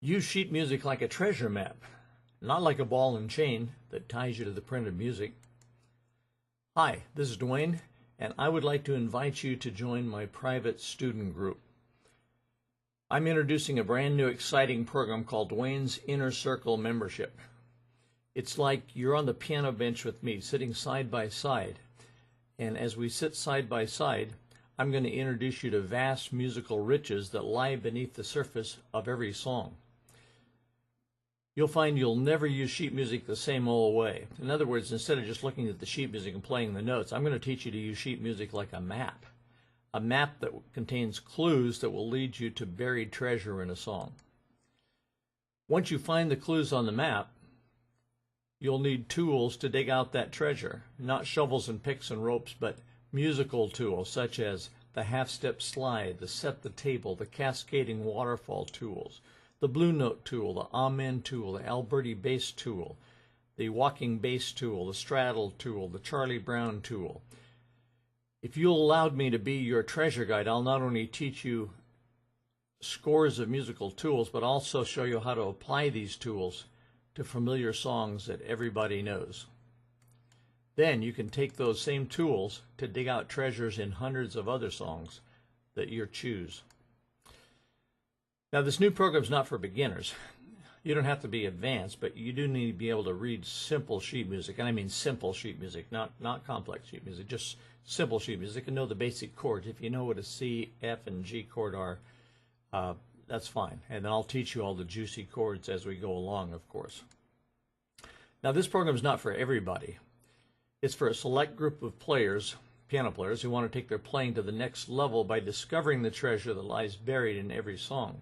Use sheet music like a treasure map, not like a ball and chain that ties you to the printed music. Hi, this is Duane, and I would like to invite you to join my private student group. I'm introducing a brand new exciting program called Duane's Inner Circle Membership. It's like you're on the piano bench with me, sitting side by side. And as we sit side by side, I'm going to introduce you to vast musical riches that lie beneath the surface of every song. You'll find you'll never use sheet music the same old way. In other words, instead of just looking at the sheet music and playing the notes, I'm going to teach you to use sheet music like a map that contains clues that will lead you to buried treasure in a song. Once you find the clues on the map, you'll need tools to dig out that treasure, not shovels and picks and ropes, but musical tools such as the half-step slide, the set the table, the cascading waterfall tools, the blue note tool, the amen tool, the Alberti bass tool, the walking bass tool, the straddle tool, the Charlie Brown tool. If you allowed me to be your treasure guide, I'll not only teach you scores of musical tools, but also show you how to apply these tools to familiar songs that everybody knows. Then you can take those same tools to dig out treasures in hundreds of other songs that you choose. Now, this new program is not for beginners. You don't have to be advanced, but you do need to be able to read simple sheet music, and I mean simple sheet music, not complex sheet music, just simple sheet music, and know the basic chords. If you know what a C, F, and G chord are, that's fine. And then I'll teach you all the juicy chords as we go along, of course. Now, this program is not for everybody. It's for a select group of players, piano players, who want to take their playing to the next level by discovering the treasure that lies buried in every song.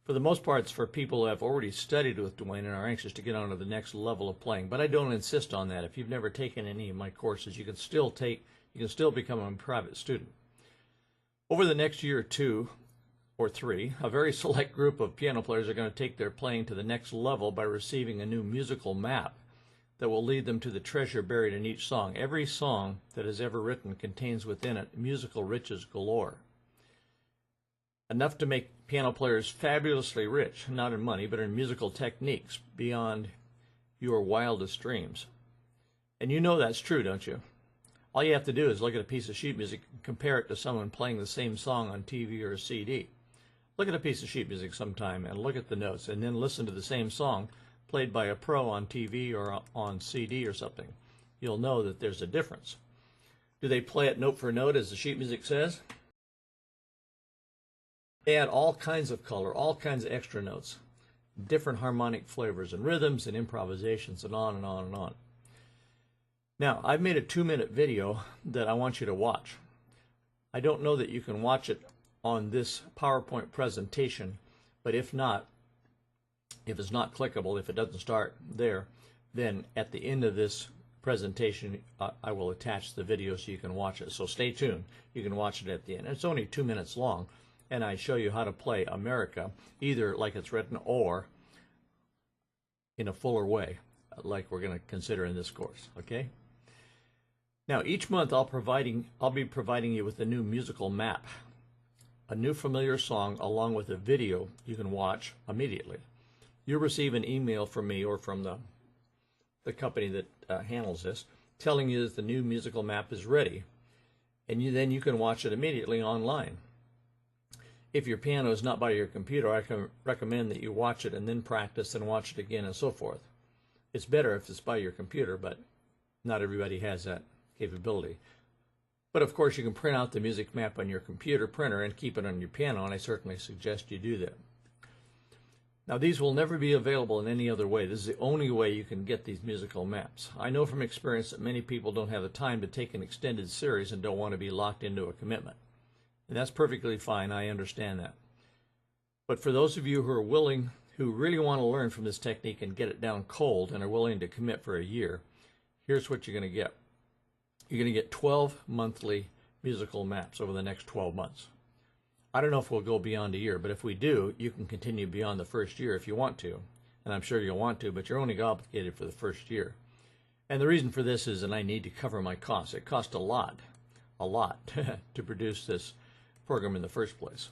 For the most part, it's for people who have already studied with Duane and are anxious to get on to the next level of playing. But I don't insist on that. If you've never taken any of my courses, you can still become a private student. Over the next year or two or three, a very select group of piano players are going to take their playing to the next level by receiving a new musical map that will lead them to the treasure buried in each song. Every song that is ever written contains within it musical riches galore. Enough to make piano players fabulously rich, not in money, but in musical techniques beyond your wildest dreams. And you know that's true, don't you? All you have to do is look at a piece of sheet music and compare it to someone playing the same song on TV or a CD. Look at a piece of sheet music sometime and look at the notes, and then listen to the same song played by a pro on TV or on CD or something. You'll know that there's a difference. Do they play it note for note as the sheet music says? They add all kinds of color, all kinds of extra notes, different harmonic flavors and rhythms and improvisations, and on and on and on. Now, I've made a 2-minute video that I want you to watch. I don't know that you can watch it on this PowerPoint presentation, but if not, if it's not clickable, if it doesn't start there, then at the end of this presentation, I will attach the video so you can watch it. So stay tuned. You can watch it at the end. It's only 2 minutes long, and I show you how to play America, either like it's written or in a fuller way, like we're going to consider in this course, okay? Now, each month I'll be providing you with a new musical map, a new familiar song, along with a video you can watch immediately. You'll receive an email from me or from the company that handles this, telling you that the new musical map is ready, and then you can watch it immediately online. If your piano is not by your computer, I can recommend that you watch it and then practice and watch it again and so forth. It's better if it's by your computer, but not everybody has that capability. But of course, you can print out the music map on your computer printer and keep it on your piano, and I certainly suggest you do that. Now, these will never be available in any other way. This is the only way you can get these musical maps. I know from experience that many people don't have the time to take an extended series and don't want to be locked into a commitment. And that's perfectly fine. I understand that. But for those of you who are willing, who really want to learn from this technique and get it down cold and are willing to commit for a year, here's what you're going to get. You're going to get 12 monthly musical maps over the next 12 months. I don't know if we'll go beyond a year, but if we do, you can continue beyond the first year if you want to. And I'm sure you'll want to, but you're only obligated for the first year. And the reason for this is that I need to cover my costs. It costs a lot to produce this program in the first place.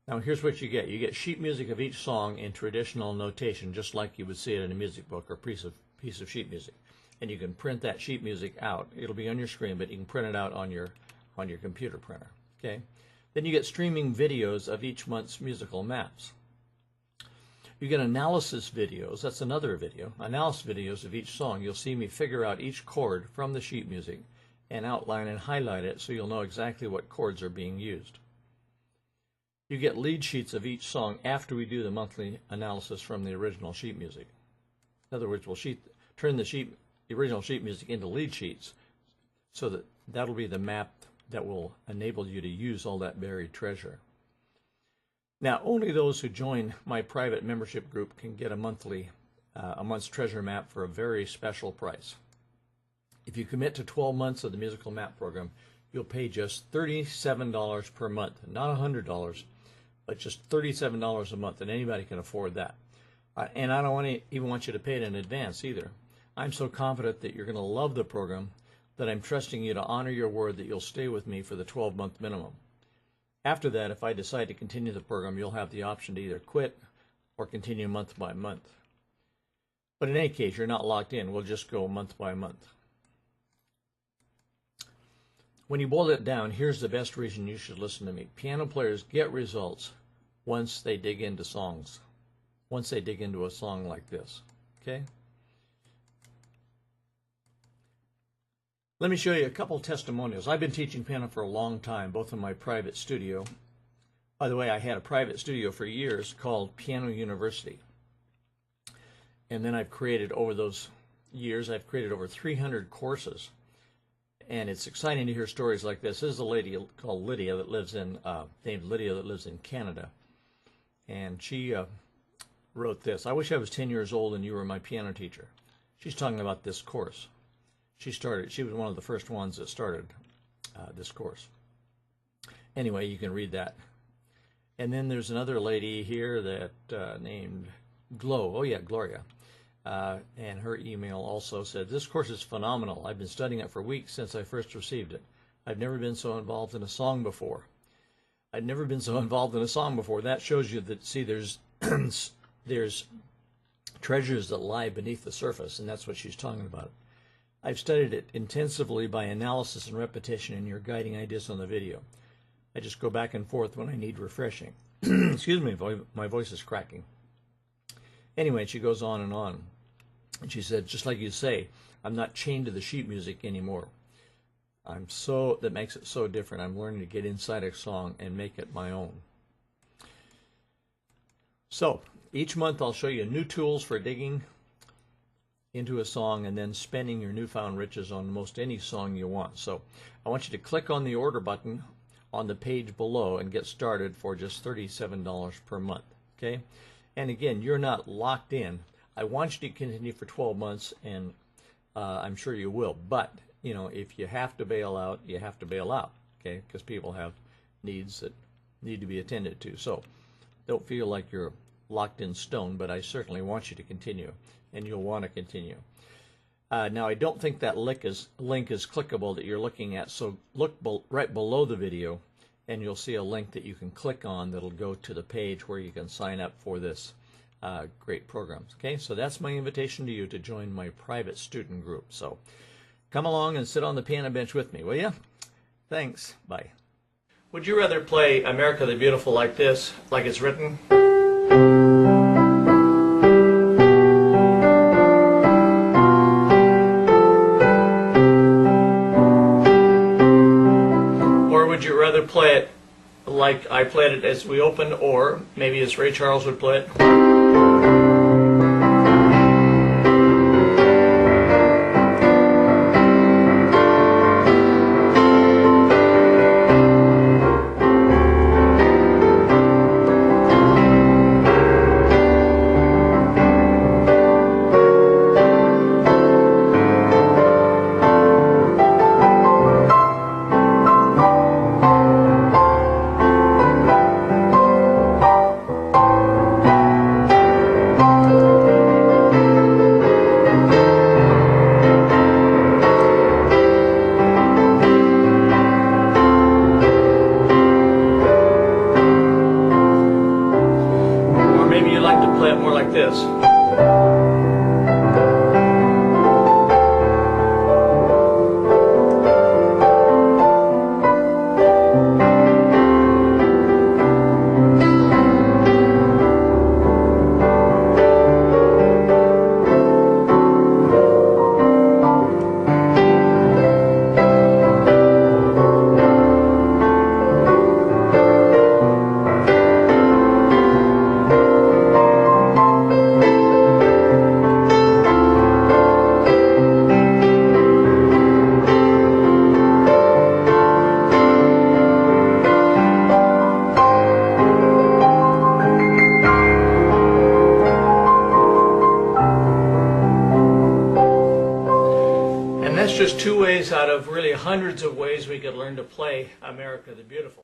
Now here's what you get. You get sheet music of each song in traditional notation, just like you would see it in a music book or piece of sheet music. And you can print that sheet music out. It'll be on your screen, but you can print it out on your computer printer. Okay? Then you get streaming videos of each month's musical maps. You get analysis videos. That's another video. Analysis videos of each song. You'll see me figure out each chord from the sheet music and outline and highlight it so you'll know exactly what chords are being used. You get lead sheets of each song after we do the monthly analysis from the original sheet music. In other words, we'll turn the original sheet music into lead sheets so that'll be the map that will enable you to use all that buried treasure. Now, only those who join my private membership group can get a month's treasure map for a very special price. If you commit to 12 months of the musical map program, you'll pay just $37 per month, not $100, but just $37 a month, and anybody can afford that. And I don't even want you to pay it in advance either. I'm so confident that you're going to love the program that I'm trusting you to honor your word that you'll stay with me for the 12-month minimum. After that, if I decide to continue the program, you'll have the option to either quit or continue month by month. But in any case, you're not locked in. We'll just go month by month. When you boil it down, here's the best reason you should listen to me. Piano players get results once they dig into songs, once they dig into a song like this. Okay? Let me show you a couple testimonials. I've been teaching piano for a long time, both in my private studio. By the way, I had a private studio for years called Piano University. And then I've created, over those years, I've created over 300 courses. And it's exciting to hear stories like this. This is a lady called Lydia that lives in, named Lydia that lives in Canada. And she wrote this: I wish I was 10 years old and you were my piano teacher. She's talking about this course. She was one of the first ones that started this course. Anyway, you can read that. And then there's another lady here that named Gloria. And her email also said, this course is phenomenal. I've been studying it for weeks since I first received it. I've never been so involved in a song before. That shows you that, see, there's treasures that lie beneath the surface, and that's what she's talking about. I've studied it intensively by analysis and repetition in your guiding ideas on the video. I just go back and forth when I need refreshing. Excuse me, my voice is cracking. Anyway, she goes on. And she said, just like you say, I'm not chained to the sheet music anymore. That makes it so different. I'm learning to get inside a song and make it my own. So, each month I'll show you new tools for digging into a song and then spending your newfound riches on most any song you want. So I want you to click on the order button on the page below and get started for just $37 per month. Okay? And again, you're not locked in. I want you to continue for 12 months, and I'm sure you will. But, you know, if you have to bail out, you have to bail out. Okay? Because people have needs that need to be attended to. So don't feel like you're locked in stone, but I certainly want you to continue, and you'll want to continue. Now, I don't think that link is clickable that you're looking at, so look right below the video, and you'll see a link that you can click on that'll go to the page where you can sign up for this great program. Okay, so that's my invitation to you to join my private student group. So come along and sit on the piano bench with me, will you? Thanks. Bye. Would you rather play America the Beautiful like this, like it's written? Would you rather play it like I played it as we opened, or maybe as Ray Charles would play it? like to play it more like this. And that's just two ways out of really hundreds of ways we could learn to play America the Beautiful.